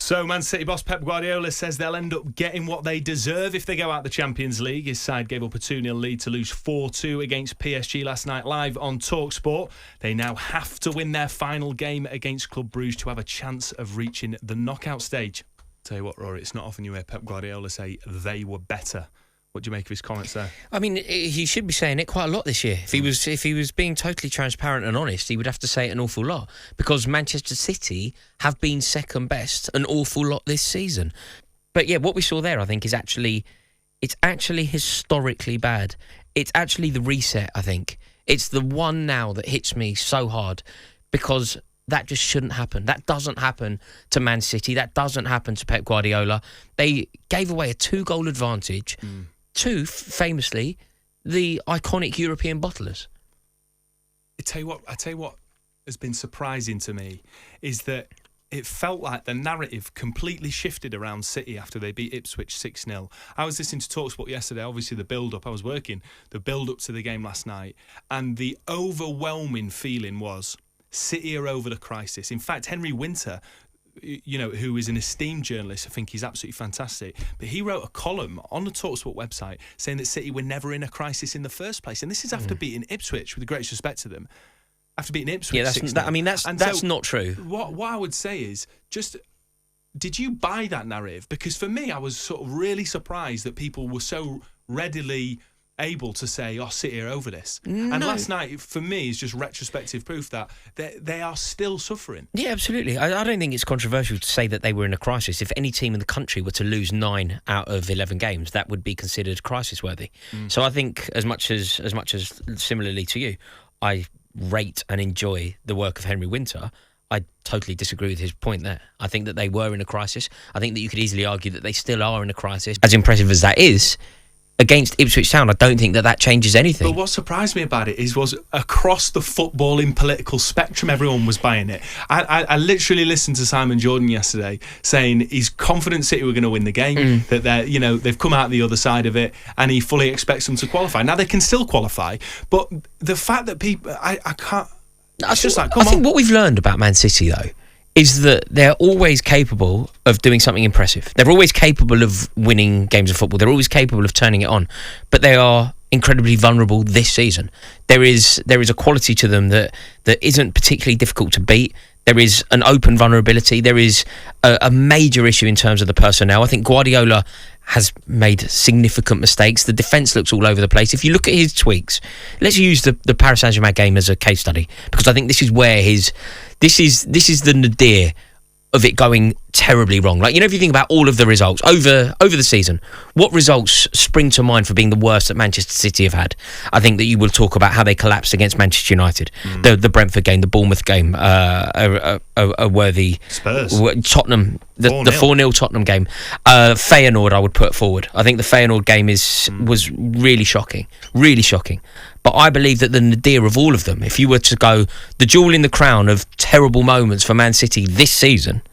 So Man City boss Pep Guardiola says they'll end up getting what they deserve if they go out the Champions League. His side gave up a 2-0 lead to lose 4-2 against PSG last night live on talkSPORT. They now have to win their final game against Club Brugge to have a chance of reaching the knockout stage. Tell you what, Rory, it's not often you hear Pep Guardiola say they were better. What do you make of his comments there? I mean, he should be saying it quite a lot this year. If he was being totally transparent and honest, he would have to say it an awful lot, because Manchester City have been second best an awful lot this season. But yeah, what we saw there, I think, is actually historically bad. It's actually the reset, I think. It's the one now that hits me so hard, because that just shouldn't happen. That doesn't happen to Man City. That doesn't happen to Pep Guardiola. They gave away a 2-goal advantage to, famously, the iconic European bottlers. I tell you what has been surprising to me is that it felt like the narrative completely shifted around City after they beat Ipswich 6-0. I was listening to talkSPORT yesterday, obviously the build-up, I was working, the build-up to the game last night, and the overwhelming feeling was City are over the crisis. In fact, Henry Winter, who is an esteemed journalist, I think he's absolutely fantastic, but he wrote a column on the talkSPORT website saying that City were never in a crisis in the first place. And this is after beating Ipswich, with the greatest respect to them. After beating Ipswich, that's not true. What I would say is, just, did you buy that narrative? Because for me, I was sort of really surprised that people were so readily able to say, City are over this. No. And last night, for me, is just retrospective proof that they are still suffering. Yeah, absolutely. I don't think it's controversial to say that they were in a crisis. If any team in the country were to lose 9 out of 11 games, that would be considered crisis-worthy. So I think, as much as similarly to you, I rate and enjoy the work of Henry Winter. I totally disagree with his point there. I think that they were in a crisis. I think that you could easily argue that they still are in a crisis. As impressive as that is, against Ipswich Town, I don't think that changes anything. But what surprised me about it was across the footballing political spectrum, everyone was buying it. I literally listened to Simon Jordan yesterday saying he's confident City were going to win the game, that they've come out the other side of it, and he fully expects them to qualify. Now they can still qualify, but the fact that people, I can't. It's just like, come on. I think what we've learned about Man City though is that they're always capable of doing something impressive. They're always capable of winning games of football. They're always capable of turning it on. But they are incredibly vulnerable this season. There is a quality to them that isn't particularly difficult to beat. There is an open vulnerability. There is a major issue in terms of the personnel. I think Guardiola has made significant mistakes. The defence looks all over the place. If you look at his tweaks, let's use the Paris Saint-Germain game as a case study, because I think this is where this is the nadir of it going terribly wrong. Like, if you think about all of the results over the season, what results spring to mind for being the worst that Manchester City have had? I think that you will talk about how they collapsed against Manchester United, the Brentford game, the Bournemouth game, a worthy Spurs, Tottenham, the 4-0 Tottenham game, Feyenoord I would put forward. I think the Feyenoord game was really shocking. But I believe that the nadir of all of them, if you were to go the jewel in the crown of terrible moments for Man City this season,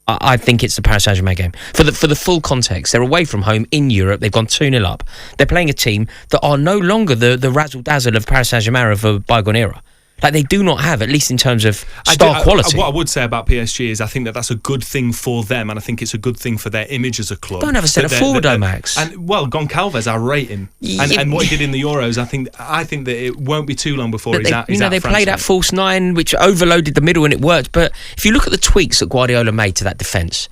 I think it's the Paris Saint-Germain game. For the full context, they're away from home in Europe. They've gone 2-0 up. They're playing a team that are no longer the razzle-dazzle of Paris Saint-Germain of a bygone era. Like, they do not have, at least in terms of star quality. What I would say about PSG is I think that's a good thing for them, and I think it's a good thing for their image as a club. Don't have a centre forward, though, Max. And Goncalves, I rate him. And what he did in the Euros, I think that it won't be too long before he's out. They played that false 9, which overloaded the middle, and it worked. But if you look at the tweaks that Guardiola made to that defence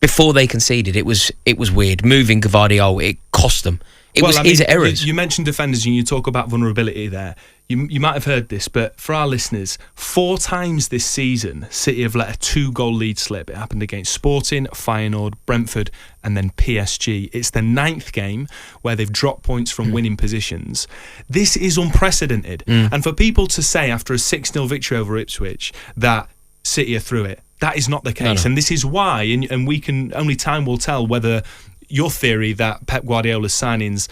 before they conceded, it was weird. Moving Gvardiol, it cost them. It was his errors. You mentioned defenders and you talk about vulnerability there. You might have heard this, but for our listeners, 4 times this season, City have let a 2-goal lead slip. It happened against Sporting, Feyenoord, Brentford, and then PSG. It's the 9th game where they've dropped points from winning positions. This is unprecedented. And for people to say after a 6-0 victory over Ipswich that City are through it, that is not the case. No. And this is why, and only time will tell whether your theory that Pep Guardiola's signings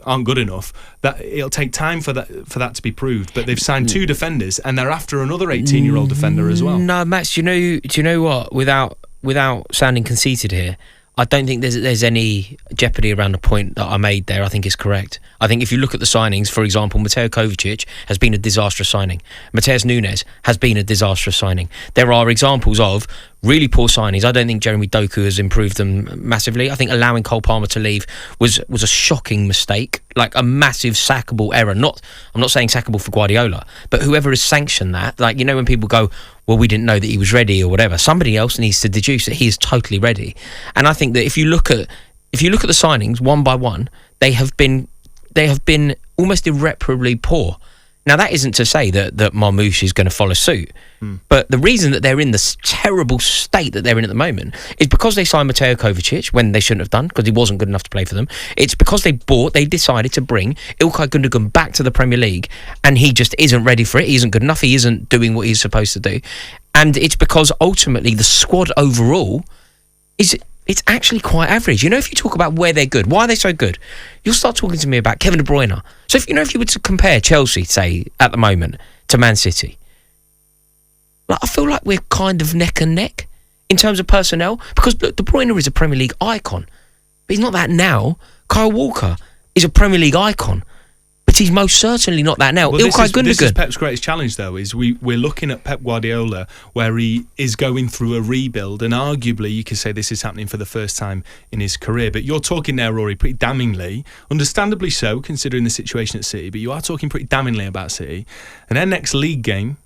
aren't good enough, that it'll take time for that to be proved. But they've signed 2 defenders, and they're after another 18-year-old defender as well. No, Max, do you know what? Without sounding conceited here, I don't think there's any jeopardy around the point that I made there. I think it's correct. I think if you look at the signings, for example, Mateo Kovacic has been a disastrous signing. Mateus Nunes has been a disastrous signing. There are examples of really poor signings. I don't think Jeremy Doku has improved them massively. I think allowing Cole Palmer to leave was a shocking mistake, like a massive sackable error. I'm not saying sackable for Guardiola, but whoever has sanctioned that, like, you know, when people go, well, we didn't know that he was ready or whatever, somebody else needs to deduce that he is totally ready. And I think that if you look at the signings one by one, they have been almost irreparably poor. Now, that isn't to say that Marmoush is going to follow suit, but the reason that they're in this terrible state that they're in at the moment is because they signed Mateo Kovacic when they shouldn't have done, because he wasn't good enough to play for them. It's because they decided to bring Ilkay Gundogan back to the Premier League, and he just isn't ready for it. He isn't good enough. He isn't doing what he's supposed to do. And it's because ultimately the squad overall it's actually quite average. You know, if you talk about where they're good, why are they so good, you'll start talking to me about Kevin De Bruyne. So if you were to compare Chelsea, say, at the moment, to Man City, like, I feel like we're kind of neck and neck in terms of personnel, because look, De Bruyne is a Premier League icon, but he's not that now. Kyle Walker is a Premier League icon, but he's most certainly not that now. Well, Ilkay Gundogan. This is Pep's greatest challenge, though, is we're looking at Pep Guardiola, where he is going through a rebuild, and arguably you could say this is happening for the first time in his career. But you're talking there, Rory, pretty damningly, understandably so, considering the situation at City, but you are talking pretty damningly about City. And their next league game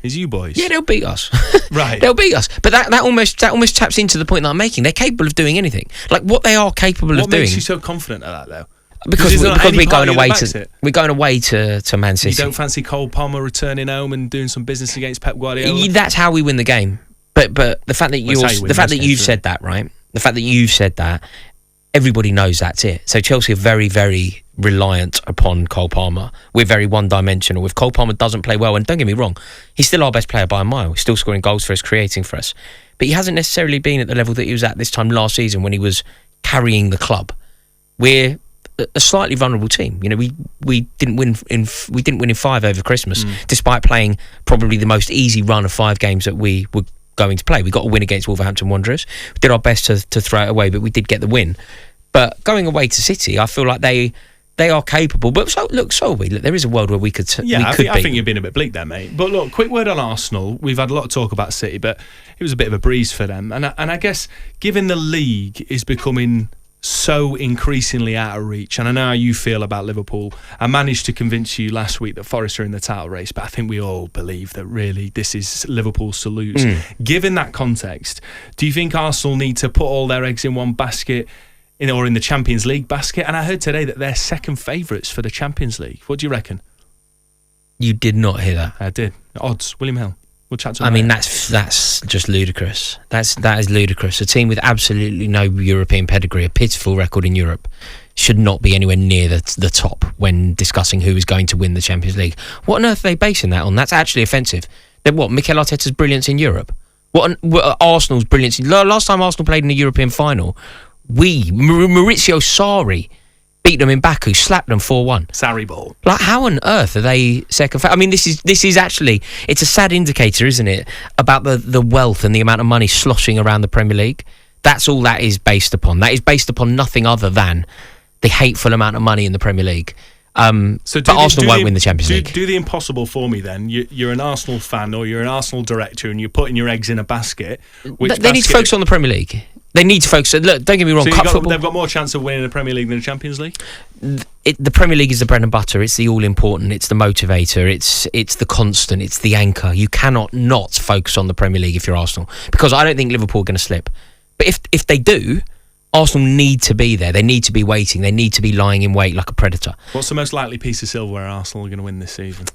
is you boys. Yeah, they'll beat us. Right. They'll beat us. But that almost taps into the point that I'm making. They're capable of doing anything. Like, what they are capable of doing. What makes you so confident of that, though? Because we're going away to Man City. You don't fancy Cole Palmer returning home and doing some business against Pep Guardiola? That's how we win the game. But the fact that you've said that, right? The fact that you've said that, everybody knows that's it. So Chelsea are very, very reliant upon Cole Palmer. We're very one-dimensional. If Cole Palmer doesn't play well, and don't get me wrong, he's still our best player by a mile. He's still scoring goals for us, creating for us. But he hasn't necessarily been at the level that he was at this time last season when he was carrying the club. We're a slightly vulnerable team. You know, we didn't win in 5 over Christmas, despite playing probably the most easy run of 5 games that we were going to play. We got a win against Wolverhampton Wanderers. We did our best to throw it away, but we did get the win. But going away to City, I feel like they are capable. But so are we. Look, there is a world where we could. I think you've been a bit bleak there, mate. But look, quick word on Arsenal. We've had a lot of talk about City, but it was a bit of a breeze for them. And I guess given the league is becoming so increasingly out of reach, and I know how you feel about Liverpool. I managed to convince you last week that Forest are in the title race, but I think we all believe that really this is Liverpool's to lose. Given that context, do you think Arsenal need to put all their eggs in one basket, or in the Champions League basket? And I heard today that they're second favourites for the Champions League. What do you reckon? You did not hear that. I did. Odds, William Hill. We'll chat to him. I mean, that's just ludicrous. That is ludicrous. A team with absolutely no European pedigree, a pitiful record in Europe, should not be anywhere near the top when discussing who is going to win the Champions League. What on earth are they basing that on? That's actually offensive. What, Mikel Arteta's brilliance in Europe? What Arsenal's brilliance? Last time Arsenal played in a European final, Maurizio Sarri beat them in Baku, slapped them 4-1. Sarri ball. Like, how on earth are they second? I mean, this is actually, it's a sad indicator, isn't it, about the wealth and the amount of money sloshing around the Premier League. That's all that is based upon. That is based upon nothing other than the hateful amount of money in the Premier League. But Arsenal won't win the Champions League. Do the impossible for me then. You're an Arsenal fan or you're an Arsenal director and you're putting your eggs in a basket. They need to focus on the Premier League. They need to focus. Look, don't get me wrong. They've got more chance of winning the Premier League than the Champions League. The Premier League is the bread and butter. It's the all important. It's the motivator. It's the constant. It's the anchor. You cannot not focus on the Premier League if you're Arsenal, because I don't think Liverpool are going to slip. But if they do, Arsenal need to be there. They need to be waiting. They need to be lying in wait like a predator. What's the most likely piece of silverware Arsenal are going to win this season?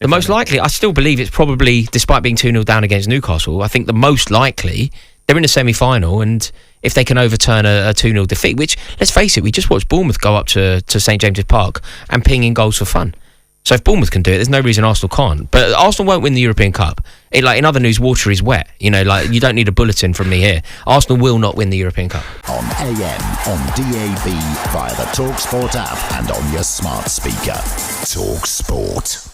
The most likely, I still believe it's probably, despite being 2-0 down against Newcastle, I think the most likely, they're in a semi-final, and if they can overturn a 2-0 defeat, which, let's face it, we just watched Bournemouth go up to St James's Park and ping in goals for fun. So if Bournemouth can do it, there's no reason Arsenal can't. But Arsenal won't win the European Cup. In other news, water is wet. You don't need a bulletin from me here. Arsenal will not win the European Cup. On AM, on DAB, via the talkSPORT app and on your smart speaker. talkSPORT.